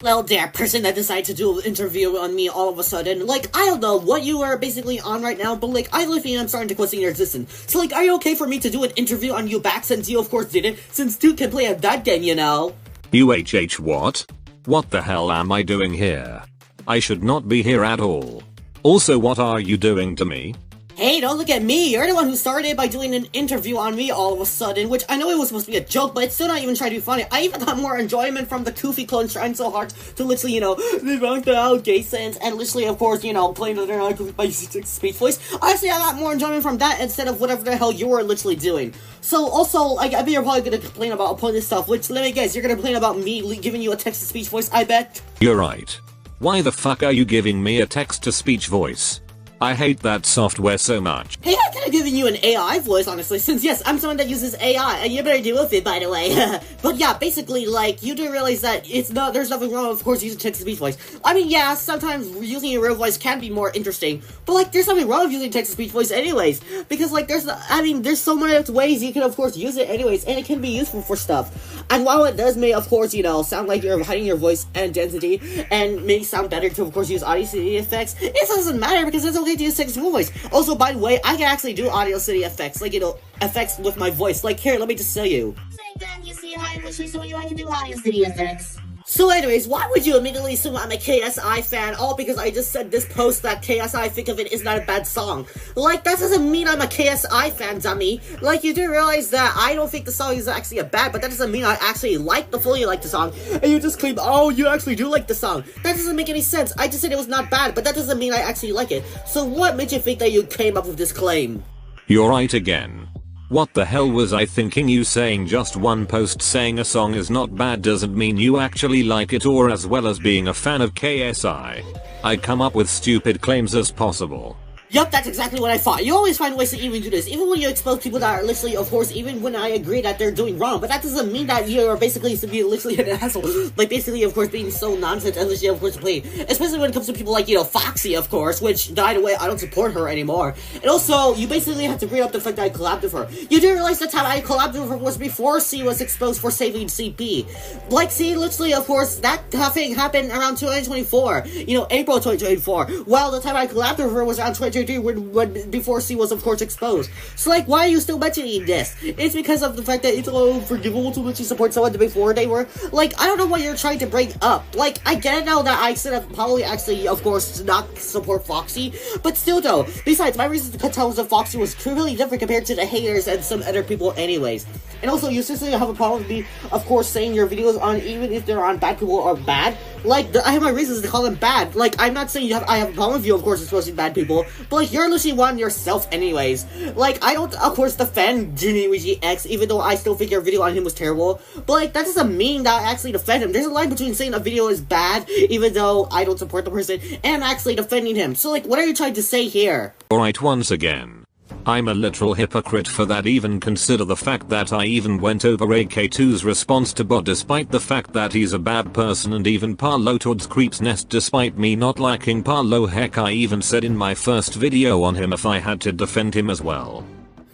Well, there, person that decided to do an interview on me all of a sudden, like, I don't know what you are basically on right now, but, like, I literally am starting to question your existence. So, like, are you okay for me to do an interview on you back since you, of course, did it? Since Dude can play at that game, you know? UHH what? What the hell am I doing here? I should not be here at all. Also, what are you doing to me? Hey, don't look at me, you're the one who started it by doing an interview on me all of a sudden, which I know it was supposed to be a joke, but it's still not even trying to be funny. I even got more enjoyment from the Koofy clones trying so hard to literally, debunk the allegations, and literally, of course, playing the Koofy by using speech voice. Honestly, I got more enjoyment from that instead of whatever the hell you were literally doing. So, also, I bet you're probably gonna complain about opponent stuff, which, let me guess, you're gonna complain about me giving you a text-to-speech voice, I bet? You're right. Why the fuck are you giving me a text-to-speech voice? I hate that software so much. Hey, I could have given you an AI voice, honestly, since yes, I'm someone that uses AI, and you better deal with it, by the way. But yeah, basically, like, you do realize that there's nothing wrong, of course, using text-to-speech voice. I mean, yeah, sometimes using your real voice can be more interesting, but, like, there's nothing wrong with using text-to-speech voice anyways, because, like, there's so many ways you can, of course, use it anyways, and it can be useful for stuff. And while it does may, of course, sound like you're hiding your voice and density, and may sound better to, of course, use Audacity effects, it doesn't matter, because it's okay to use text-to-speech voice. Also, by the way, I can actually do Audacity effects, like, effects with my voice. Like, here, let me just show you. You see how I literally show you I can do Audacity effects. So anyways, why would you immediately assume I'm a KSI fan, all because I just said this post that KSI Think of It is not a bad song? Like, that doesn't mean I'm a KSI fan, dummy. Like, you do realize that I don't think the song is actually a bad, but that doesn't mean I actually fully like the song, and you just claim, oh, you actually do like the song. That doesn't make any sense. I just said it was not bad, but that doesn't mean I actually like it. So what made you think that you came up with this claim? You're right again. What the hell was I thinking? You saying just one post saying a song is not bad doesn't mean you actually like it, or as well as being a fan of KSI. I come up with stupid claims as possible. Yup, that's exactly what I thought. You always find ways to even do this, even when you expose people that are literally, of course, even when I agree that they're doing wrong, but that doesn't mean that you are basically to be literally an asshole. Like, basically, of course, being so nonsense and literally, of course, playing. Especially when it comes to people like, Foxy, of course, which, by the way, I don't support her anymore. And also, you basically have to bring up the fact that I collabed with her. You do realize the time I collabed with her was before C was exposed for saving CP. Like, see, literally, of course, that thing happened around 2024. April 2024. While the time I collabed with her was around 2023. When before C was, of course, exposed. So, like, why are you still mentioning this? It's because of the fact that it's forgivable to literally support someone before they were. Like, I don't know what you're trying to bring up. Like, I get it now that I said I'd probably actually, of course, not support Foxy, but still, though. Besides, my reason to tell us that Foxy was really different compared to the haters and some other people anyways. And also, you seriously have a problem with me, of course, saying your videos on, even if they're on bad people or bad. Like, I have my reasons to call them bad. Like, I'm not saying I have a problem with you, of course, exposing bad people, but, like, you're literally one yourself anyways. Like, I don't, of course, defend Luigi X, even though I still think your video on him was terrible, but, like, that doesn't mean that I actually defend him. There's a line between saying a video is bad, even though I don't support the person, and actually defending him. So, like, what are you trying to say here? Alright, once again. I'm a literal hypocrite for that. Even consider the fact that I even went over AK2's response to bot despite the fact that he's a bad person, and even Parlo towards Creep's Nest despite me not liking Parlo. Heck, I even said in my first video on him if I had to defend him as well.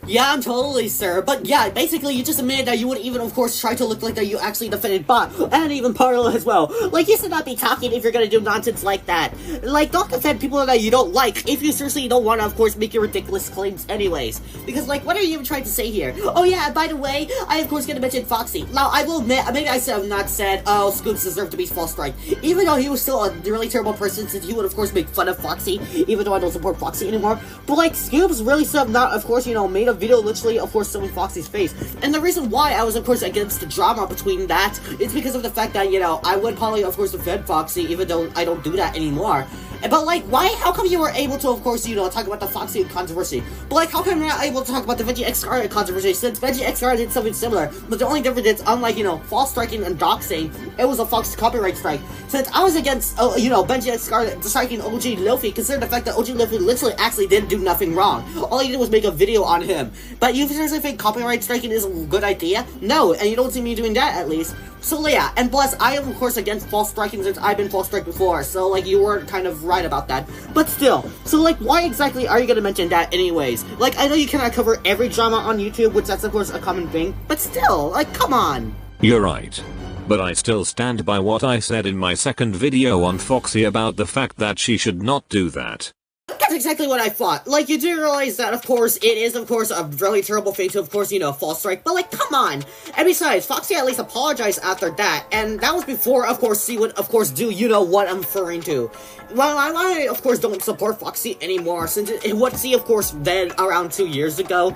Yeah, totally, sir. But yeah, basically, you just admitted that you would even, of course, try to look like that you actually defended Bot, and even Parlo as well. Like, you should not be talking if you're gonna do nonsense like that. Like, don't defend people that you don't like if you seriously don't want to, of course, make your ridiculous claims anyways. Because, like, what are you even trying to say here? Oh yeah, by the way, I, of course, gonna mention Foxy. Now, I will admit, maybe I should have not said, oh, Scoops deserved to be false strike. Even though he was still a really terrible person, since he would, of course, make fun of Foxy, even though I don't support Foxy anymore. But, like, Scoops really should have not, of course, made a video literally, of course, showing Foxy's face. And the reason why I was, of course, against the drama between that is because of the fact that, I would probably, of course, defend Foxy, even though I don't do that anymore. But, like, how come you were able to, of course, talk about the Foxy controversy? But, like, how come you're not able to talk about the Veggie X Scarlet controversy, since Veggie X Scarlet did something similar, but the only difference is, unlike, false striking and doxing, it was a Fox copyright strike. Since I was against, Veggie X Scarlet striking OG Luffy, considering the fact that OG Luffy literally actually didn't do nothing wrong. All he did was make a video on him. But you seriously think copyright striking is a good idea? No, and you don't see me doing that, at least. So, yeah, and plus, I am, of course, against false striking since I've been false striked before, so, like, you were kind of right about that. But still, so, like, why exactly are you gonna mention that anyways? Like, I know you cannot cover every drama on YouTube, which that's, of course, a common thing, but still, like, come on! You're right. But I still stand by what I said in my second video on Foxy about the fact that she should not do that. That's exactly what I thought. Like, you do realize that, of course, it is, of course, a really terrible thing to, of course, fall strike, but, like, come on! And besides, Foxy at least apologized after that, and that was before, of course, she would, of course, do, what I'm referring to. Well, I, of course, don't support Foxy anymore, since what she, of course, then around 2 years ago,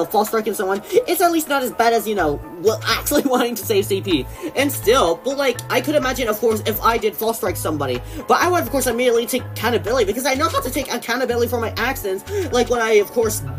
false striking someone, it's at least not as bad as, well, actually wanting to save CP. And still, but, like, I could imagine, of course, if I did false strike somebody, but I would, of course, immediately take accountability, because I know how to take accountability for my actions, like when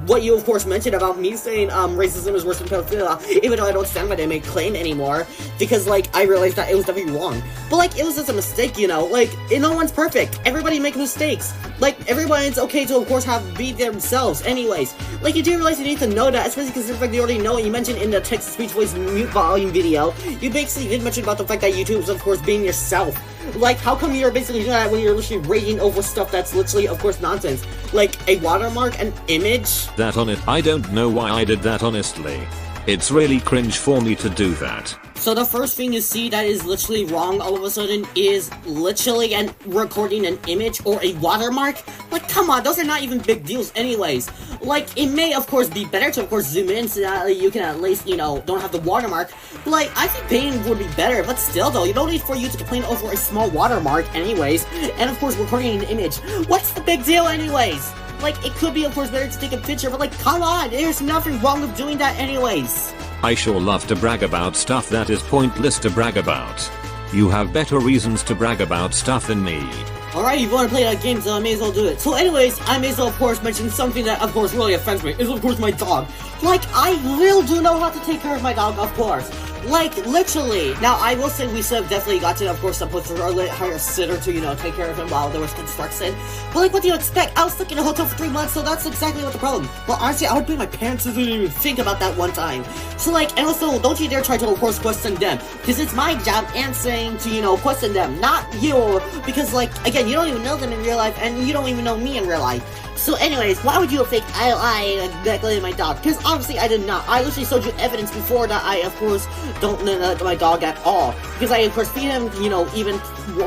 what you, of course, mentioned about me saying, racism is worse than pedophilia, even though I don't stand by that claim anymore, because, like, I realized that it was definitely wrong. But, like, it was just a mistake, like, no one's perfect. Everybody makes mistakes. Like, everyone's okay to, of course, be themselves anyways. Like, you do realize you need to know that, especially because, in fact, you already know it. You mentioned in the text-to-speech voice mute volume video, you basically did mention about the fact that YouTube is, of course, being yourself. Like, how come you're basically doing that when you're literally raging over stuff that's literally, of course, nonsense? Like, a watermark, an image? That on it, I don't know why I did that, honestly. It's really cringe for me to do that. So the first thing you see that is literally wrong all of a sudden is literally recording an image or a watermark? Like, come on, those are not even big deals anyways. Like, it may, of course, be better to, of course, zoom in so that you can at least, don't have the watermark. But, like, I think painting would be better, but still, though, you don't need for you to complain over a small watermark anyways. And, of course, recording an image. What's the big deal anyways? Like, it could be, of course, better to take a picture, but, like, come on, there's nothing wrong with doing that anyways. I sure love to brag about stuff that is pointless to brag about. You have better reasons to brag about stuff than me. Alright, if you want to play that game, so I may as well do it. So anyways, I may as well, of course, mention something that, of course, really offends me, is, of course, my dog. Like, I really do know how to take care of my dog, of course. Like, literally. Now, I will say we should have definitely got to, of course, supposed to hire a sitter to, take care of him while there was construction. But, like, what do you expect? I was stuck in a hotel for 3 months, so that's exactly what the problem. Well, honestly, I would pay my parents to even think about that one time. So, like, and also, don't you dare try to, of course, question them. Because it's my job answering to, question them, not you. Because, like, again, you don't even know them in real life, and you don't even know me in real life. So anyways, why would you think I neglected my dog? Because obviously I did not. I literally showed you evidence before that I, of course, don't neglect my dog at all. Because I, of course, feed him, even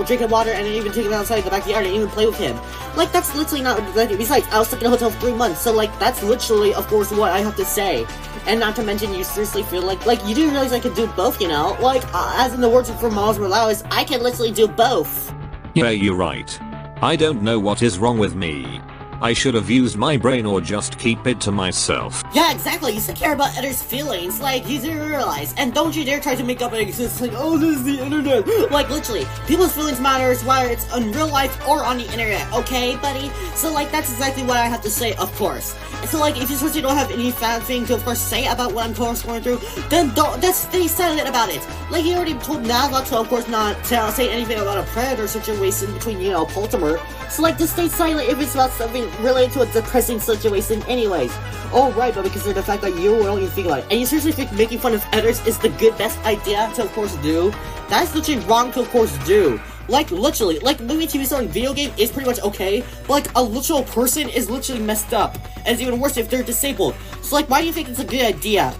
drinking water, and even take him outside the backyard and even play with him. Like, that's literally not neglecting. Besides, I was stuck in a hotel for 3 months, so, like, that's literally, of course, what I have to say. And not to mention, you seriously feel like you do realize I could do both, Like, as in the words from Miles Morales, I can literally do both. Yeah, you're right. I don't know what is wrong with me. I should have used my brain or just keep it to myself. Yeah, exactly. You should care about others' feelings. Like, you do realize. And don't you dare try to make up an excuse like, oh, this is the internet. Like, literally, people's feelings matters whether it's in real life or on the internet, okay, buddy? So, like, that's exactly what I have to say, of course. So, like, if you seriously don't have any bad thing to, of course, say about what I'm going through, then just stay silent about it. Like, you already told Nava to, of course, not say anything about a predator situation between, Baltimore. So, like, just stay silent if it's about something related to a depressing situation anyways. Oh, right, but because of the fact that you don't even think about it. And you seriously think making fun of others is the best idea to, of course, do? That's literally wrong to, of course, do. Like, literally, like, movie, TV star, and video game is pretty much okay, but, like, a literal person is literally messed up. And it's even worse if they're disabled. So, like, why do you think it's a good idea?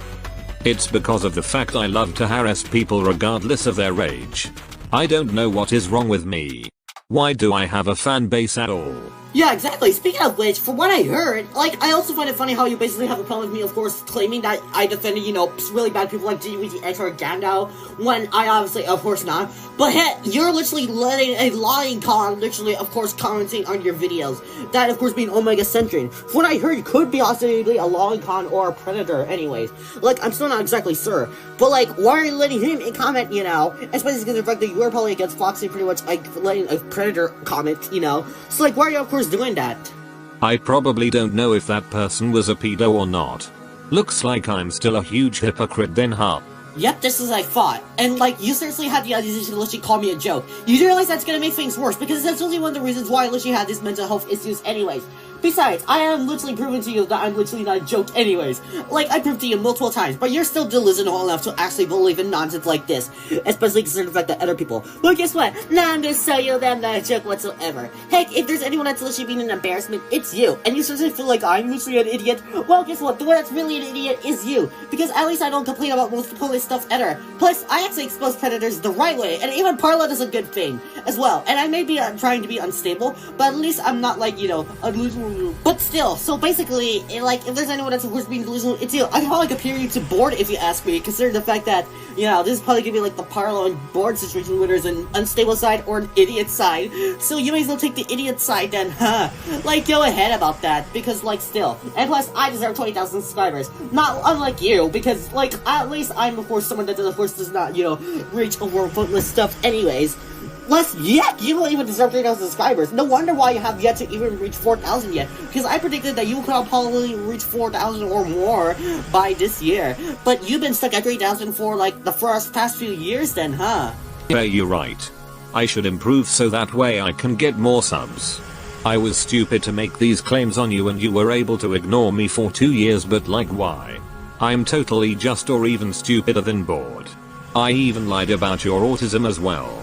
It's because of the fact I love to harass people regardless of their age. I don't know what is wrong with me. Why do I have a fan base at all? Yeah, exactly. Speaking of which, from what I heard, like, I also find it funny how you basically have a problem with me, of course, claiming that I defended, really bad people like GWTX or Gandalf, when I obviously, of course, not. But hey, you're literally letting a lying con, literally, of course, commenting on your videos. That, of course, being Omega Centurion. From what I heard, could be ostensibly a lying con or a predator, anyways. Like, I'm still not exactly sure. But, like, why are you letting him comment, Especially because of the fact that you were probably against Foxy pretty much, like, letting a predator comment, So, like, why are you, of course, doing that? I probably don't know if that person was a pedo or not. Looks like I'm still a huge hypocrite then, huh? Yep, this is I thought. And, like, you seriously had the audacity to literally call me a joke. You do realize that's gonna make things worse, because that's only one of the reasons why I literally had these mental health issues anyways. Besides, I am literally proving to you that I'm literally not a joke anyways. Like, I proved to you multiple times, but you're still delusional enough to actually believe in nonsense like this. Especially considering the fact that other people. But guess what? Now I'm gonna show you that I'm not a joke whatsoever. Heck, if there's anyone that's literally being an embarrassment, it's you. And you certainly feel like I'm literally an idiot. Well, guess what? The one that's really an idiot is you. Because at least I don't complain about most police stuff ever. Plus, I actually expose predators the right way, and even Parla does a good thing as well. And I may be trying to be unstable, but at least I'm not like, you know, delusional. But still, so basically, like, if there's anyone that's of course being delusional, it's you. I probably compare you to bored if you ask me, considering the fact that, you know, this is probably gonna be like the Parlo and bored situation where there's an unstable side or an idiot side. So you may as well take the idiot side then, huh? Like, go ahead about that, because, like, still. And plus, I deserve 20,000 subscribers. Not unlike you, because, like, at least I'm, of course, someone that, of course, does not, you know, reach over pointless stuff anyways. Plus, yet, you don't even deserve 3,000 subscribers. No wonder why you have yet to even reach 4,000 yet. Because I predicted that you could probably reach 4,000 or more by this year. But you've been stuck at 3,000 for, like, the past few years then, huh? Yeah, you're right. I should improve so that way I can get more subs. I was stupid to make these claims on you and you were able to ignore me for 2 years, but like, why? I'm totally just or even stupider than bored. I even lied about your autism as well.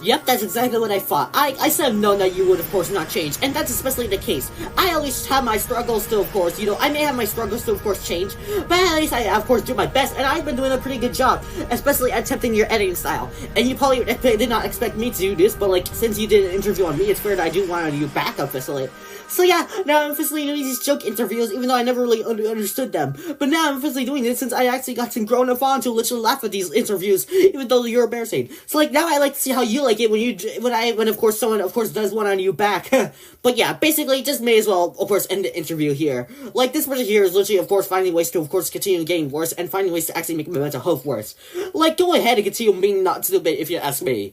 Yep, that's exactly what I thought. I should have known that you would, of course, not change, and that's especially the case. I always have my struggles to, of course, you know, I may have my struggles to, of course, change, but at least I, of course, do my best, and I've been doing a pretty good job, especially at attempting your editing style. And you probably did not expect me to do this, but, like, since you did an interview on me, it's fair that I do want you back officially. So yeah, now I'm officially doing these joke interviews, even though I never really understood them. But now I'm officially doing this since I actually got some grown-up on to literally laugh at these interviews, even though you're embarrassing. So like, now I like to see how you like it when of course someone of course does one on you back. But yeah, basically just may as well of course end the interview here. Like, this person here is literally of course finding ways to of course continue getting worse and finding ways to actually make my mental health worse. Like, go ahead and continue being not stupid if you ask me.